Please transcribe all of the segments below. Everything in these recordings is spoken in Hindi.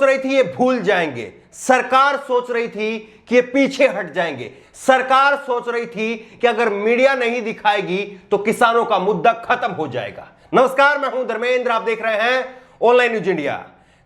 रही थी ये भूल जाएंगे, सरकार सोच रही थी कि ये पीछे हट जाएंगे, सरकार सोच रही थी कि अगर मीडिया नहीं दिखाएगी तो किसानों का मुद्दा खत्म हो जाएगा। नमस्कार, मैं हूं धर्मेंद्र, आप देख रहे हैं ऑनलाइन न्यूज इंडिया।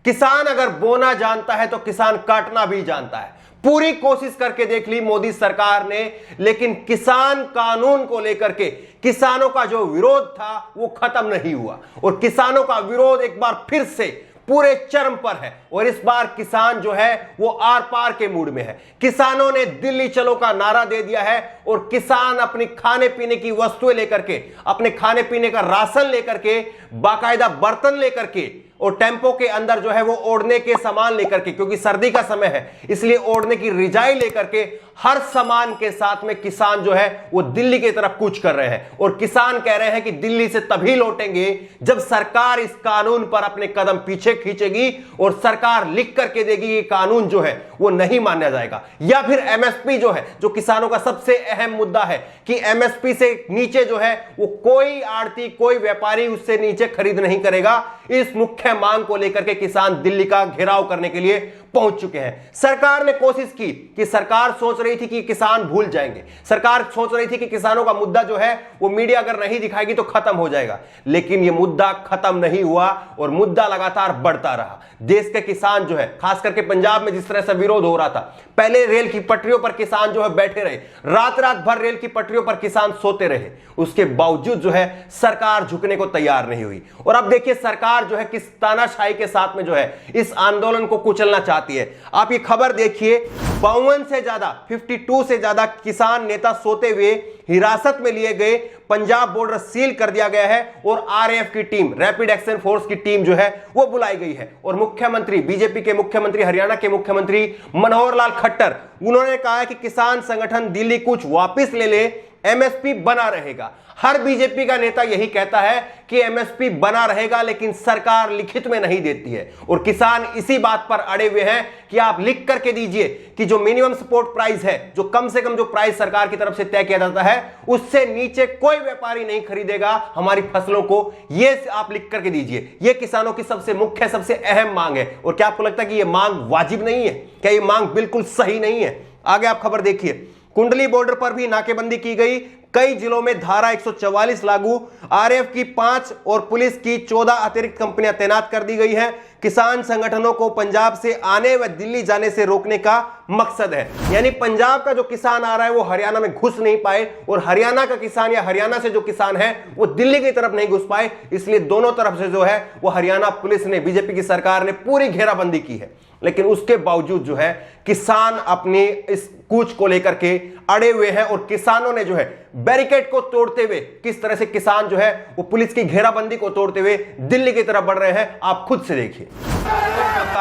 किसान अगर बोना जानता है तो किसान काटना भी जानता है। पूरी कोशिश करके देख ली मोदी सरकार ने, लेकिन किसान कानून को लेकर के किसानों का जो विरोध था वो खत्म नहीं हुआ और किसानों का विरोध एक बार फिर से पूरे चरम पर है। और इस बार किसान जो है वो आर पार के मूड में है। किसानों ने दिल्ली चलो का नारा दे दिया है और किसान अपनी खाने पीने की वस्तुएं लेकर के, अपने खाने पीने का राशन लेकर के, बाकायदा बर्तन लेकर के और टेम्पो के अंदर जो है वो ओढ़ने के सामान लेकर के, क्योंकि सर्दी का समय है इसलिए ओढ़ने की रिजाई लेकर के हर सामान के साथ में किसान जो है वो दिल्ली की तरफ कूच कर रहे हैं। और किसान कह रहे हैं कि दिल्ली से तभी लौटेंगे जब सरकार इस कानून पर अपने कदम पीछे खींचेगी और सरकार लिख करके देगी ये कानून जो है वो नहीं माना जाएगा, या फिर एमएसपी जो है, जो किसानों का सबसे अहम मुद्दा है कि एमएसपी से नीचे जो है वो कोई आड़ती, कोई व्यापारी उससे नीचे खरीद नहीं करेगा। इस मुख्य मांग को लेकर के किसान दिल्ली का घेराव करने के लिए पहुंच चुके हैं। सरकार ने कोशिश की कि सरकार सोच रही थी कि किसान भूल जाएंगे, सरकार सोच रही थी कि किसानों का मुद्दा जो है वो मीडिया अगर नहीं दिखाएगी तो खत्म हो जाएगा, लेकिन ये मुद्दा खत्म नहीं हुआ और मुद्दा लगातार बढ़ता रहा। देश के किसान जो है, खास करके पंजाब में जिस तरह से विरोध हो रहा था, पहले रेल की पटरियों पर किसान जो है बैठे रहे, रात रात भर रेल की पटरियों पर किसान सोते रहे, उसके बावजूद जो है सरकार झुकने को तैयार नहीं हुई। और अब देखिए सरकार जो है किस तानाशाही के साथ में जो है इस आंदोलन को कुचलना चाहती है। आप ये खबर देखिए, 52 से ज्यादा, 52 से ज्यादा किसान नेता सोते हुए हिरासत में लिए गए, पंजाब बॉर्डर सील कर दिया गया है और आरएएफ की टीम, रैपिड एक्शन फोर्स की टीम जो है वो बुलाई गई है। और मुख्यमंत्री, बीजेपी के मुख्यमंत्री, हरियाणा के मुख्यमंत्री मनोहर लाल खट्टर, उन्होंने कहा है कि किसान संगठन दिल्ली कूच वापस ले ले, एमएसपी बना रहेगा। हर बीजेपी का नेता यही कहता है कि एमएसपी बना रहेगा, लेकिन सरकार लिखित में नहीं देती है और किसान इसी बात पर अड़े हुए हैं कि आप लिख करके दीजिए कि जो मिनिमम सपोर्ट प्राइस है, जो कम से कम जो प्राइस सरकार की तरफ से तय किया जाता है, उससे नीचे कोई व्यापारी नहीं खरीदेगा हमारी फसलों को, ये आप लिख करके दीजिए। ये किसानों की सबसे मुख्य, सबसे अहम मांग है। और क्या आपको लगता है कि यह मांग वाजिब नहीं है? क्या यह मांग बिल्कुल सही नहीं है? आगे आप खबर देखिए, कुंडली बॉर्डर पर भी नाकेबंदी की गई, कई जिलों में धारा 144 लागू, आरएएफ की 5 और पुलिस की 14 अतिरिक्त कंपनियां तैनात कर दी गई हैं। किसान संगठनों को पंजाब से आने व दिल्ली जाने से रोकने का मकसद है, यानी पंजाब का जो किसान आ रहा है वो हरियाणा में घुस नहीं पाए और हरियाणा का किसान या हरियाणा से जो किसान है वो दिल्ली की तरफ नहीं घुस पाए, इसलिए दोनों तरफ से जो है वो हरियाणा पुलिस ने, बीजेपी की सरकार ने पूरी घेराबंदी की है। लेकिन उसके बावजूद जो है किसान अपनी इस कूच को लेकर के अड़े हुए हैं और किसानों ने जो है बैरिकेड को तोड़ते हुए, किस तरह से किसान जो है वो पुलिस की घेराबंदी को तोड़ते हुए दिल्ली की तरफ बढ़ रहे हैं, आप खुद से देखिए।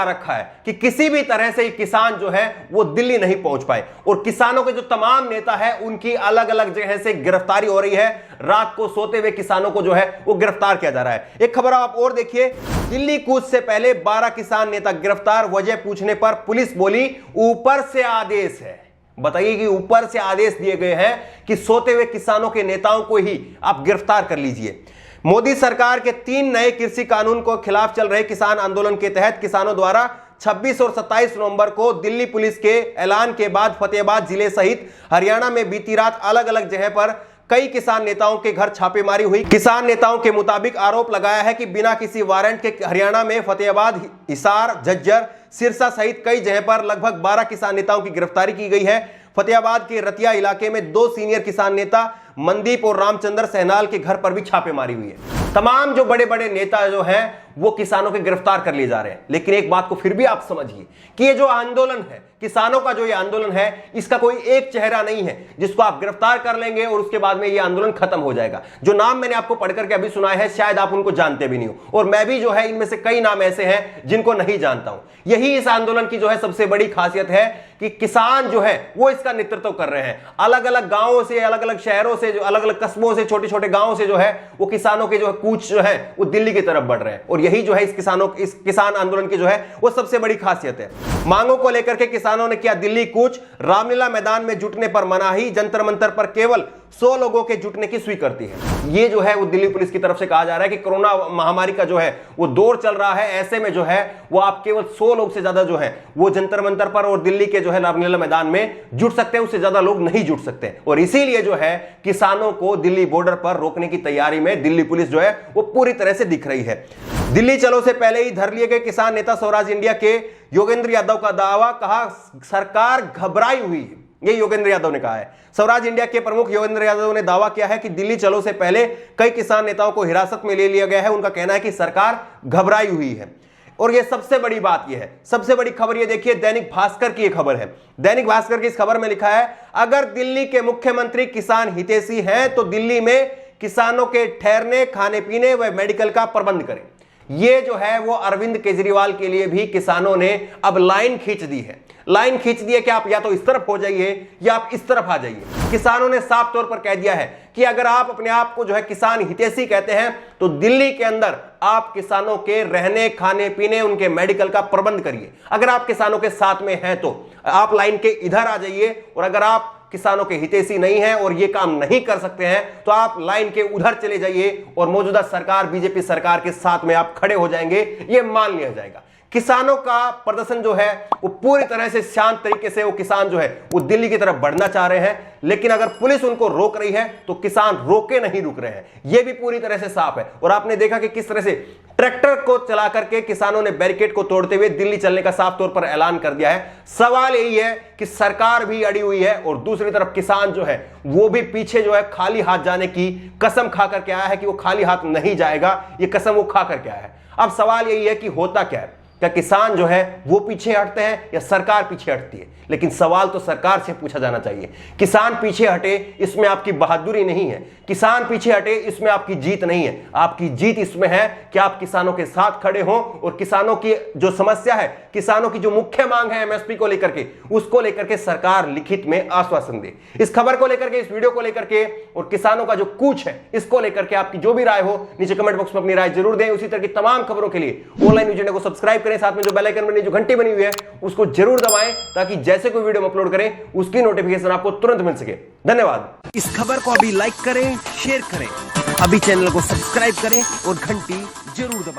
रखा है कि किसी भी तरह से किसान जो है वो दिल्ली नहीं पहुंच पाए और किसानों के जो तमाम नेता है उनकी अलग अलग जगह से गिरफ्तारी हो रही है। रात को सोते हुए किसानों को जो है वो गिरफ्तार किया जा रहा है। एक खबर आप और देखिए, दिल्ली कूच से पहले 12 किसान नेता गिरफ्तार, वजह पूछने पर पुलिस बोली ऊपर से आदेश है। बताइए कि ऊपर से आदेश दिए गए हैं कि सोते हुए किसानों के नेताओं को ही आप गिरफ्तार कर लीजिए। मोदी सरकार के 3 नए कृषि कानून को खिलाफ चल रहे किसान आंदोलन के तहत किसानों द्वारा 26 और 27 नवंबर को दिल्ली पुलिस के ऐलान के बाद फतेहाबाद जिले सहित हरियाणा में बीती रात अलग अलग जगह पर कई किसान नेताओं के घर छापेमारी हुई। किसान नेताओं के मुताबिक आरोप लगाया है कि बिना किसी वारंट के हरियाणा में फतेहाबाद, हिसार, झज्जर, सिरसा सहित कई जगह पर लगभग 12 किसान नेताओं की गिरफ्तारी की गई है। फतेहाबाद के रतिया इलाके में 2 सीनियर किसान नेता मनदीप और रामचंद्र सहनाल के घर पर भी छापेमारी हुई है। तमाम जो बड़े बड़े नेता जो हैं वो किसानों के गिरफ्तार कर लिए जा रहे हैं। लेकिन एक बात को फिर भी आप समझिए कि ये जो आंदोलन है, किसानों का जो ये आंदोलन है, इसका कोई एक चेहरा नहीं है जिसको आप गिरफ्तार कर लेंगे और उसके बाद में ये आंदोलन खत्म हो जाएगा। जो नाम मैंने आपको पढ़ करके अभी सुनाए हैं शायद आप उनको जानते भी नहीं हो, और मैं भी जो है इनमें से कई नाम ऐसे हैं जिनको नहीं जानता हूं। यही इस आंदोलन की जो है सबसे बड़ी खासियत है कि किसान जो है वो इसका नेतृत्व कर रहे हैं। अलग अलग गांवों से, अलग अलग शहरों से, जो अलग अलग कस्बों से, छोटे छोटे गांवों से जो है वो किसानों के जो है कूच जो है वो दिल्ली की तरफ बढ़ रहे हैं। और यही जो है इस किसान आंदोलन की जो है वो सबसे बड़ी खासियत है। मांगों को लेकर के किसानों ने किया दिल्ली कूच, रामलीला मैदान में जुटने पर मनाही, जंतर मंतर पर केवल 100 लोगों के जुटने की स्वीकृति है। ये जो है वो दिल्ली पुलिस की तरफ से कहा जा रहा है कि कोरोना महामारी का जो है वो दौर चल रहा है, ऐसे में जो है वो आप केवल 100 लोग से ज्यादा जो है वो जंतर मंतर पर और दिल्ली के जो है रामलीला मैदान में जुट सकते हैं, उससे ज्यादा लोग नहीं जुट सकते। और इसीलिए जो है किसानों को दिल्ली बॉर्डर पर रोकने की तैयारी में दिल्ली पुलिस जो है वो पूरी तरह से दिख रही है। दिल्ली चलो से पहले ही धर लिए गए किसान नेता स्वराज इंडिया के योगेंद्र यादव का दावा, कहा सरकार घबराई हुई है। ये योगेंद्र यादव ने कहा है। स्वराज इंडिया के प्रमुख योगेंद्र यादव ने दावा किया है कि दिल्ली चलो से पहले कई किसान नेताओं को हिरासत में ले लिया गया है। उनका कहना है कि सरकार घबराई हुई है। और ये सबसे बड़ी बात यह है, सबसे बड़ी खबर ये देखिए, दैनिक भास्कर की यह खबर है। दैनिक भास्कर की इस खबर में लिखा है, अगर दिल्ली के मुख्यमंत्री किसान हितैषी हैं तो दिल्ली में किसानों के ठहरने, खाने पीने व मेडिकल का प्रबंध करें। ये जो है वो अरविंद केजरीवाल के लिए भी किसानों ने अब लाइन खींच दी है। लाइन खींच दी है कि आप या तो इस तरफ हो जाइए या आप इस तरफ आ जाइए। किसानों ने साफ तौर पर कह दिया है कि अगर आप अपने आप को जो है किसान हितैषी कहते हैं तो दिल्ली के अंदर आप किसानों के रहने, खाने पीने, उनके मेडिकल का प्रबंध करिए। अगर आप किसानों के साथ में हैं तो आप लाइन के इधर आ जाइए, और अगर आप किसानों के हितैषी नहीं है और ये काम नहीं कर सकते हैं तो आप लाइन के उधर चले जाइए और मौजूदा सरकार बीजेपी सरकार के साथ में आप खड़े हो जाएंगे, ये मान लिया जाएगा। किसानों का प्रदर्शन जो है वो पूरी तरह से शांत तरीके से वो किसान जो है वो दिल्ली की तरफ बढ़ना चाह रहे हैं, लेकिन अगर पुलिस उनको रोक रही है तो किसान रोके नहीं रुक रहे हैं, ये भी पूरी तरह से साफ है। और आपने देखा कि किस तरह से ट्रैक्टर को चला करके किसानों ने बैरिकेड को तोड़ते हुए दिल्ली चलने का साफ तौर पर ऐलान कर दिया है। सवाल यही है कि सरकार भी अड़ी हुई है और दूसरी तरफ किसान जो है वो भी पीछे जो है खाली हाथ जाने की कसम खा करके आया है कि वो खाली हाथ नहीं जाएगा, ये कसम वो खा करके आया है। अब सवाल यही है कि होता क्या है, क्या किसान जो है वो पीछे हटते हैं या सरकार पीछे हटती है? लेकिन सवाल तो सरकार से पूछा जाना चाहिए। किसान पीछे हटे इसमें आपकी बहादुरी नहीं है, किसान पीछे हटे इसमें आपकी जीत नहीं है। आपकी जीत इसमें है कि आप किसानों के साथ खड़े हों और किसानों की जो समस्या है, किसानों की जो मुख्य मांग है एमएसपी को लेकर के, उसको लेकर के सरकार लिखित में आश्वासन दे। इस खबर को लेकर के, इस वीडियो को लेकर के और किसानों का जो कूच है इसको लेकर के आपकी जो भी राय हो नीचे कमेंट बॉक्स में अपनी राय जरूर दें। उसी तरह की तमाम खबरों के लिए ऑनलाइन न्यूज़ चैनल को सब्सक्राइब करें, साथ में जो बेल आइकन बनी, जो घंटी बनी हुई है उसको जरूर दबाएं ताकि जैसे कोई वीडियो अपलोड करें उसकी नोटिफिकेशन आपको तुरंत मिल सके। धन्यवाद। इस खबर को अभी लाइक करें, शेयर करें, अभी चैनल को सब्सक्राइब करें और घंटी जरूर दबाएं।